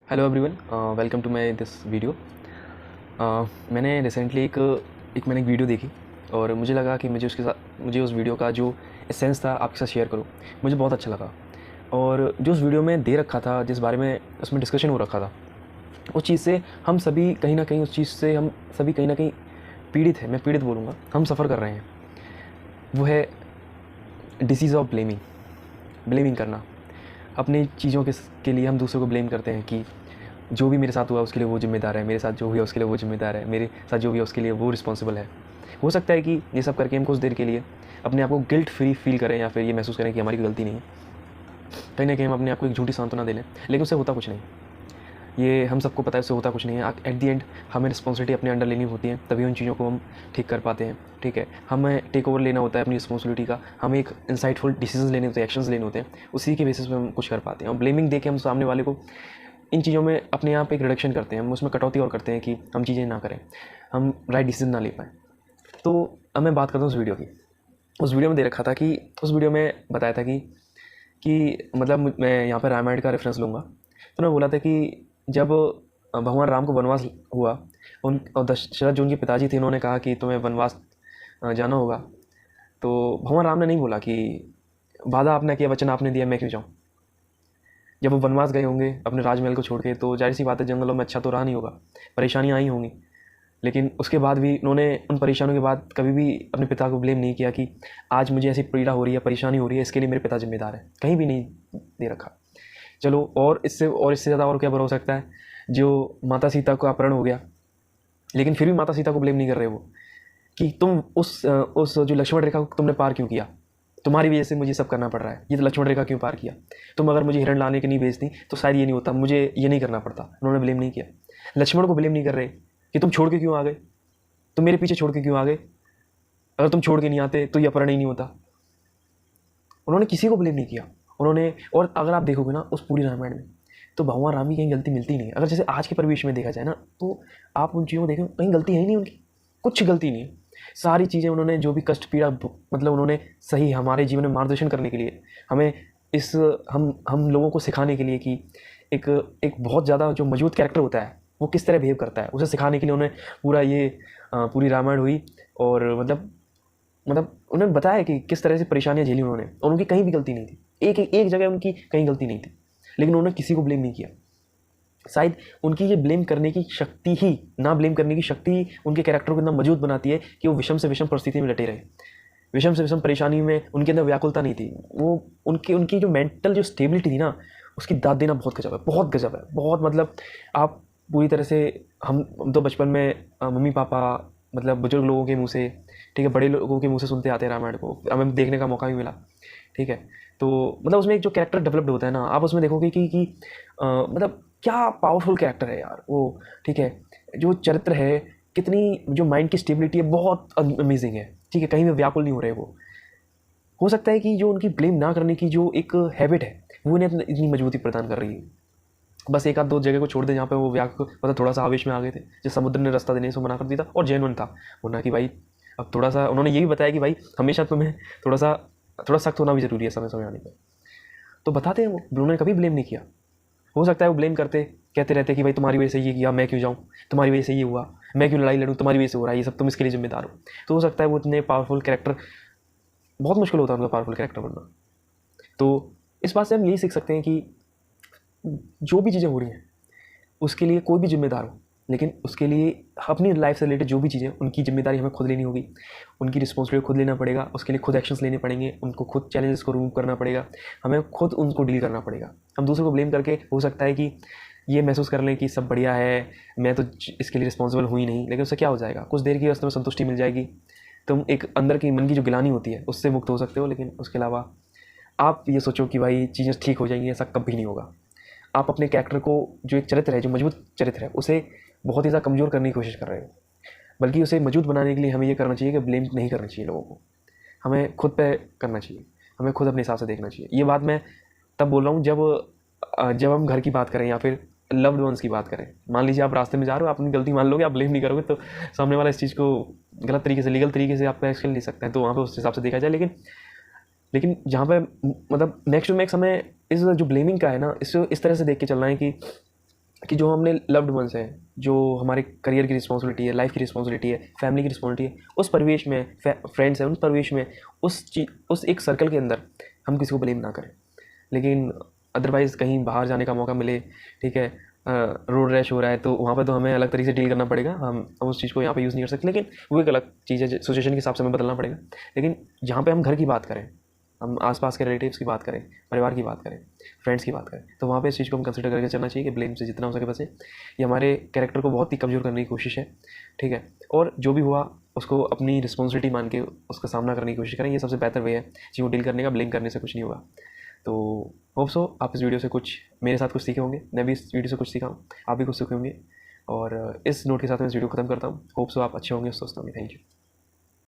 Hello everyone, welcome to my this video. मैंने recently एक video देखी और मुझे लगा कि मुझे उस वीडियो का जो एसेंस था आपके साथ शेयर करूं। मुझे बहुत अच्छा लगा और जो उस वीडियो में दे रखा था, जिस बारे में उसमें डिस्कशन हो रखा था, उस चीज़ से हम सभी कहीं ना कहीं पीड़ित है। मैं पीड़ित बोलूँगा, हम सफ़र कर रहे हैं। वो है डिसीज़ ऑफ ब्लेमिंग करना। अपनी चीज़ों के लिए हम दूसरों को ब्लेम करते हैं कि जो भी मेरे साथ हुआ उसके लिए वो जिम्मेदार है, मेरे साथ जो हुआ उसके लिए वो जिम्मेदार है, मेरे साथ जो भी है उसके लिए वो रिस्पॉन्सिबल है। हो सकता है कि ये सब करके हम कुछ देर के लिए अपने आप को गिल्ट फ्री फील करें या फिर ये महसूस करें कि हमारी गलती नहीं है। कहीं ना कहीं हम अपने आप को एक झूठी सांत्वना दे लें, लेकिन उससे होता कुछ नहीं। ये हम सबको पता है, उससे होता कुछ नहीं है। एट द एंड हमें रिस्पॉन्सिबिलिटी अपने अंडर लेनी होती है, तभी उन चीज़ों को हम ठीक कर पाते हैं। ठीक है, हमें टेक ओवर लेना होता है अपनी रिस्पॉन्सिबिलिटी का। हमें एक इंसाइटफुल डिसीजन लेने होते हैं, एक्शंस लेने होते हैं, उसी के बेसिस पे हम कुछ कर पाते हैं। और ब्लेमिंग दे के हम सामने वाले को इन चीज़ों में अपने आप एक रिडक्शन करते हैं, हम उसमें कटौती और करते हैं कि हम चीज़ें ना करें, हम राइट डिसीजन ना ले पाएँ। तो अब मैं बात करता हूँ उस वीडियो की। उस वीडियो में दे रखा था कि उस वीडियो में बताया था कि मतलब मैं यहाँ पर रामायण का रेफरेंस लूँगा। तो मैं बोला था कि जब भगवान राम को वनवास हुआ, और दशरथ जो उनके पिताजी थे, उन्होंने कहा कि तुम्हें वनवास जाना होगा, तो भगवान राम ने नहीं बोला कि वादा आपने किया, वचन आपने दिया, मैं क्यों जाऊँ। जब वो वनवास गए होंगे अपने राजमहल को छोड़ के, तो जाहिर सी बात है जंगलों में अच्छा तो रहा नहीं होगा, परेशानियाँ आई होंगी। लेकिन उसके बाद भी उन्होंने उन परेशानियों के बाद कभी भी अपने पिता को ब्लेम नहीं किया कि आज मुझे ऐसी पीड़ा हो रही है, परेशानी हो रही है, इसके लिए मेरे पिता जिम्मेदार है। कहीं भी नहीं दे रखा। चलो, और इससे ज़्यादा और क्या बुरा हो सकता है, जो माता सीता का अपहरण हो गया, लेकिन फिर भी माता सीता को ब्लेम नहीं कर रहे वो कि तुम उस जो लक्ष्मण रेखा को तुमने पार क्यों किया, तुम्हारी वजह से मुझे सब करना पड़ रहा है, ये तो लक्ष्मण रेखा क्यों पार किया, तुम अगर मुझे हिरण लाने के नहीं भेजती तो शायद ये नहीं होता, मुझे ये नहीं करना पड़ता। उन्होंने ब्लेम नहीं किया। लक्ष्मण को ब्लेम नहीं कर रहे कि तुम छोड़ के क्यों आ गए, तुम मेरे पीछे छोड़ के क्यों आ गए, अगर तुम छोड़ के नहीं आते तो ये अपहरण ही नहीं होता। उन्होंने किसी को ब्लेम नहीं किया। उन्होंने, और अगर आप देखोगे ना उस पूरी रामायण में, तो भगवान राम की कहीं गलती मिलती नहीं है। अगर जैसे आज के परिवेश में देखा जाए ना, तो आप उन चीज़ों को देखें, कहीं गलती है ही नहीं उनकी, कुछ गलती नहीं है। सारी चीज़ें उन्होंने, जो भी कष्ट पीड़ा, मतलब उन्होंने सही हमारे जीवन में मार्गदर्शन करने के लिए, हमें इस हम लोगों को सिखाने के लिए कि एक एक बहुत ज़्यादा जो मजबूत कैरेक्टर होता है वो किस तरह बिहेव करता है, उसे सिखाने के लिए उन्हें पूरी रामायण हुई। और मतलब उन्हें बताया कि किस तरह से परेशानियां झेली उन्होंने, और उनकी कहीं भी गलती नहीं थी। एक जगह उनकी कहीं गलती नहीं थी, लेकिन उन्होंने किसी को ब्लेम नहीं किया। शायद उनकी ये ब्लेम करने की शक्ति ही, ना ब्लेम करने की शक्ति ही उनके कैरेक्टर को इतना मजबूत बनाती है कि वो विषम से विषम परिस्थिति में डटे रहे। विषम से विषम परेशानी में उनके अंदर व्याकुलता नहीं थी। वो उनकी उनकी जो मेंटल जो स्टेबिलिटी थी ना, उसकी दाद देना बहुत गजब है, बहुत गजब है, बहुत। मतलब आप पूरी तरह से, हम तो बचपन में मम्मी पापा, मतलब बुजुर्ग लोगों के मुंह से, ठीक है, बड़े लोगों के मुंह से सुनते आते हैं रामायण को, हमें देखने का मौका भी मिला। ठीक है, तो मतलब उसमें एक जो कैरेक्टर डेवलप्ड होता है ना, आप उसमें देखोगे कि मतलब क्या पावरफुल कैरेक्टर है यार वो। ठीक है, जो चरित्र है, कितनी जो माइंड की स्टेबिलिटी है, बहुत अमेजिंग है। ठीक है, कहीं भी व्याकुल नहीं हो रहे वो। हो सकता है कि जो उनकी ब्लेम ना करने की जो एक हैबिट है, वो इन्हें इतनी मजबूती प्रदान कर रही है। बस एक आध दो जगह को छोड़ दे जहाँ पे वो मतलब थोड़ा सा आवेश में आ गए थे, जैसे समुद्र ने रास्ता देने से मना कर दिया था, और जेन्युइन था होना कि भाई अब थोड़ा सा, उन्होंने ये भी बताया कि भाई हमेशा तुम्हें थोड़ा सख्त होना भी ज़रूरी है समय समय आने पर। तो बताते हैं वो, उन्होंने कभी ब्लेम नहीं किया। हो सकता है वो ब्लेम कहते रहते कि भाई तुम्हारी वजह से ये किया, मैं क्यों जाऊँ, तुम्हारी वजह से ये हुआ, मैं क्यों लड़ाई लड़ूँ, तुम्हारी वजह से हो रहा है ये सब, तुम इसके लिए जिम्मेदार हो। तो हो सकता है वो इतने पावरफुल कैरेक्टर, बहुत मुश्किल होता है उनका पावरफुल कैरेक्टर बनना। तो इस बात से हम यही सीख सकते हैं कि जो भी चीज़ें हो रही हैं उसके लिए कोई भी जिम्मेदार हो, लेकिन उसके लिए अपनी लाइफ से रिलेटेड जो भी चीज़ें, उनकी जिम्मेदारी हमें खुद लेनी होगी, उनकी रिस्पॉन्सिबिलिटी खुद लेना पड़ेगा, उसके लिए खुद एक्शंस लेने पड़ेंगे, उनको खुद चैलेंजेस को रिमूव करना पड़ेगा, हमें खुद उनको डील करना पड़ेगा। हम दूसरों को ब्लेम करके हो सकता है कि ये महसूस कर लें कि सब बढ़िया है, मैं तो इसके लिए रिस्पॉन्सिबल हुई नहीं, लेकिन उससे क्या हो जाएगा, कुछ देर की रास्ते में संतुष्टि मिल जाएगी, तुम एक अंदर की मन की जो गिलानी होती है उससे मुक्त हो सकते हो। लेकिन उसके अलावा आप ये सोचो कि भाई चीज़ें ठीक हो जाएंगी, ऐसा कभी नहीं होगा। आप अपने कैरेक्टर को, जो एक चरित्र है, जो मजबूत चरित्र है, उसे बहुत ही ज़्यादा कमज़ोर करने की कोशिश कर रहे हो। बल्कि उसे मजबूत बनाने के लिए हमें ये करना चाहिए कि ब्लेम नहीं करना चाहिए लोगों को, हमें खुद पे करना चाहिए, हमें खुद अपने हिसाब से देखना चाहिए। ये बात मैं तब बोल रहा हूँ जब हम घर की बात करें या फिर लव्ड वंस की बात करें। मान लीजिए आप रास्ते में जा रहे हो, आप अपनी गलती मान लोगे, आप ब्लेम नहीं करोगे, तो सामने वाला इस चीज़ को गलत तरीके से, लीगल तरीके से आपका एक्शन ले सकता है, तो वहाँ पर उस हिसाब से देखा जाए। लेकिन जहाँ पे मतलब नेक्स्ट टू नेक्स्ट हमें इस जो ब्लेमिंग का है ना, इसको इस तरह से देख के चलना है कि कि जो हमने लव्ड वंस हैं, जो हमारे करियर की रिस्पॉन्सिबिलिटी है, लाइफ की रिस्पॉन्सिबिलिटी है, फैमिली की रिस्पॉन्सिबिलिटी है, उस परिवेश में, फ्रेंड्स हैं उस परिवेश में, उस एक सर्कल के अंदर हम किसी को ब्लेम ना करें। लेकिन अदरवाइज़ कहीं बाहर जाने का मौका मिले, ठीक है, रोड रैश हो रहा है, तो वहाँ पर तो हमें अलग तरीके से डील करना पड़ेगा, हम उस चीज़ को यहाँ पे यूज़ नहीं कर सकते, लेकिन वो एक अलग चीज़ है, सिचुएशन के हिसाब से हमें बदलना पड़ेगा। लेकिन जहाँ पे हम घर की बात करें, हम आसपास के रिलेटिव्स की बात करें, परिवार की बात करें, फ्रेंड्स की बात करें, तो वहाँ पे इस चीज़ को हम कंसिडर करके चलना चाहिए कि ब्लेम से जितना हो सके बचे। ये हमारे कैरेक्टर को बहुत ही कमज़ोर करने की कोशिश है, ठीक है। और जो भी हुआ उसको अपनी रिस्पॉन्सिबिलिटी मान के उसका सामना करने की कोशिश करें, ये सबसे बेहतर वे है चीज़ों को डील करने का। ब्लेम करने से कुछ नहीं होगा। तो होप सो आप इस वीडियो से कुछ, मेरे साथ कुछ सीखे होंगे, मैं भी इस वीडियो से कुछ सीखा हूँ, आप भी कुछ सीखे होंगे। और इस नोट के साथ मैं इस वीडियो को ख़त्म करता हूँ। होप सो आप अच्छे होंगे, उस दोस्तों में। Thank you.